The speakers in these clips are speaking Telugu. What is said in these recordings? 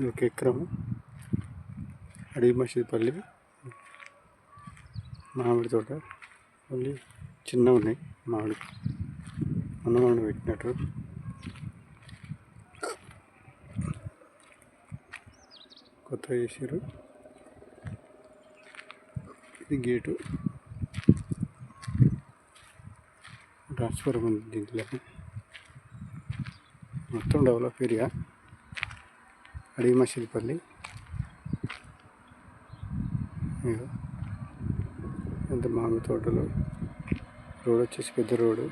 ఇది ఒక ఎకరము అడవి మసీదుపల్లి మామిడి తోట. మళ్ళీ చిన్నగా ఉన్నాయి మామిడి, అన్నమామిడి పెట్టినట్టు. కొత్తగా చేసారు. ఇది గేటు, ట్రాన్స్ఫర్ ఉంది దీంట్లో. మొత్తం డెవలప్ ఏరియా అడవి మసీదుపల్లి. ఎంత మామిడి తోటలు. రోడ్ వచ్చేసి పెద్ద రోడ్డు.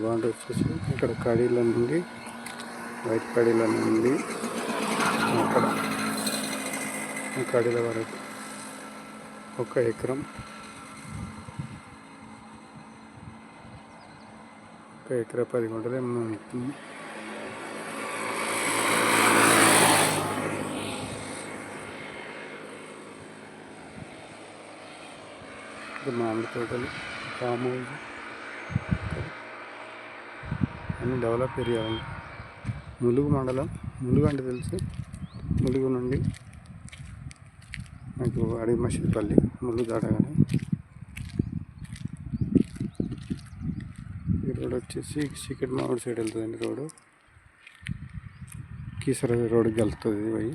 బాగుంటుంది. వచ్చేసి ఇక్కడ కడీల నుండి వైట్ కడీల నుండి అక్కడ కడీల వరకు 1 ఎకరం. 1 ఎకరా 10 గుంటలు ఏమో ఉంటుంది. మామిడి తోటలు, ఫామ్ హౌస్ అన్ని డెవలప్ ఏరియా ఉంది. ములుగు మండలం, ములుగు అంటే తెలుసు. ములుగు నుండి నాకు అడవి మసీదుపల్లి, ములుగు దాటగానే ఈ రోడ్ వచ్చేసి చీకటి మామిడి సైడ్ వెళ్తుందండి. రోడ్డు కీసర రోడ్డుకి వెళ్తుంది పోయి.